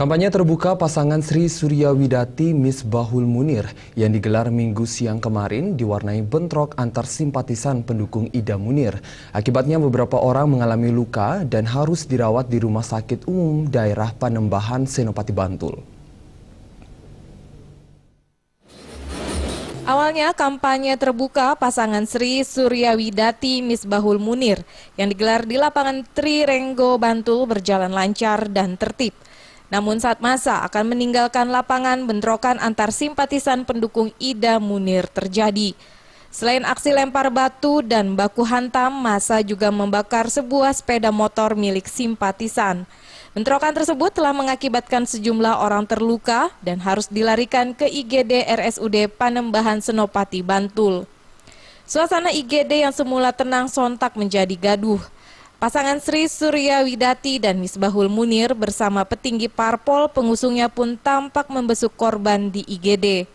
Kampanye terbuka pasangan Sri Suryawidati Misbahul Munir yang digelar Minggu siang kemarin diwarnai bentrok antar simpatisan pendukung Ida Munir. Akibatnya beberapa orang mengalami luka dan harus dirawat di Rumah Sakit Umum Daerah Panembahan, Senopati, Bantul. Awalnya kampanye terbuka pasangan Sri Suryawidati Misbahul Munir yang digelar di lapangan Trirenggo, Bantul berjalan lancar dan tertib. Namun saat masa akan meninggalkan lapangan, bentrokan antar simpatisan pendukung Ida Munir terjadi. Selain aksi lempar batu dan baku hantam, masa juga membakar sebuah sepeda motor milik simpatisan. Bentrokan tersebut telah mengakibatkan sejumlah orang terluka dan harus dilarikan ke IGD RSUD Panembahan, Senopati, Bantul. Suasana IGD yang semula tenang sontak menjadi gaduh. Pasangan Sri Suryawidati dan Misbahul Munir bersama petinggi parpol pengusungnya pun tampak membesuk korban di IGD.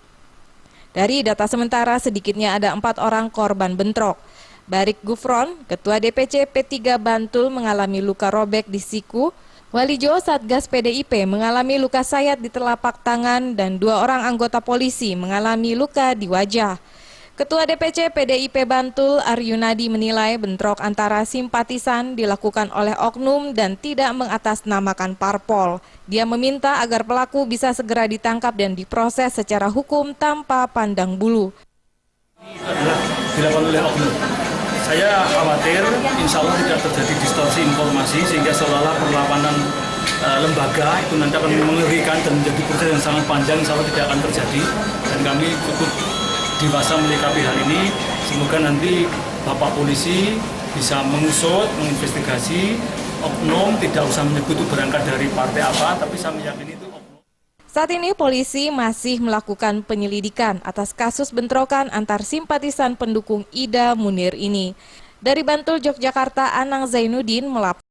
Dari data sementara sedikitnya ada 4 orang korban bentrok. Barik Gufron, Ketua DPC P3 Bantul mengalami luka robek di siku. Walijo Satgas PDIP mengalami luka sayat di telapak tangan dan 2 orang anggota polisi mengalami luka di wajah. Ketua DPC PDIP Bantul Aryunadi menilai bentrok antara simpatisan dilakukan oleh oknum dan tidak mengatasnamakan parpol. Dia meminta agar pelaku bisa segera ditangkap dan diproses secara hukum tanpa pandang bulu. Adalah dilakukan oleh oknum. Saya khawatir insya Allah tidak terjadi distorsi informasi sehingga seolah-olah perlawanan lembaga itu nanti akan mengerikan dan menjadi proses yang sangat panjang. Insya Allah tidak akan terjadi dan kami cukup dewasa menyikapi hal ini. Semoga nanti Bapak Polisi bisa mengusut, menginvestigasi oknum, tidak usah menyebut itu berangkat dari partai apa, tapi saya meyakini itu oknum. Saat ini polisi masih melakukan penyelidikan atas kasus bentrokan antar simpatisan pendukung Ida Munir ini. Dari Bantul, Yogyakarta, Anang Zainuddin melaporkan.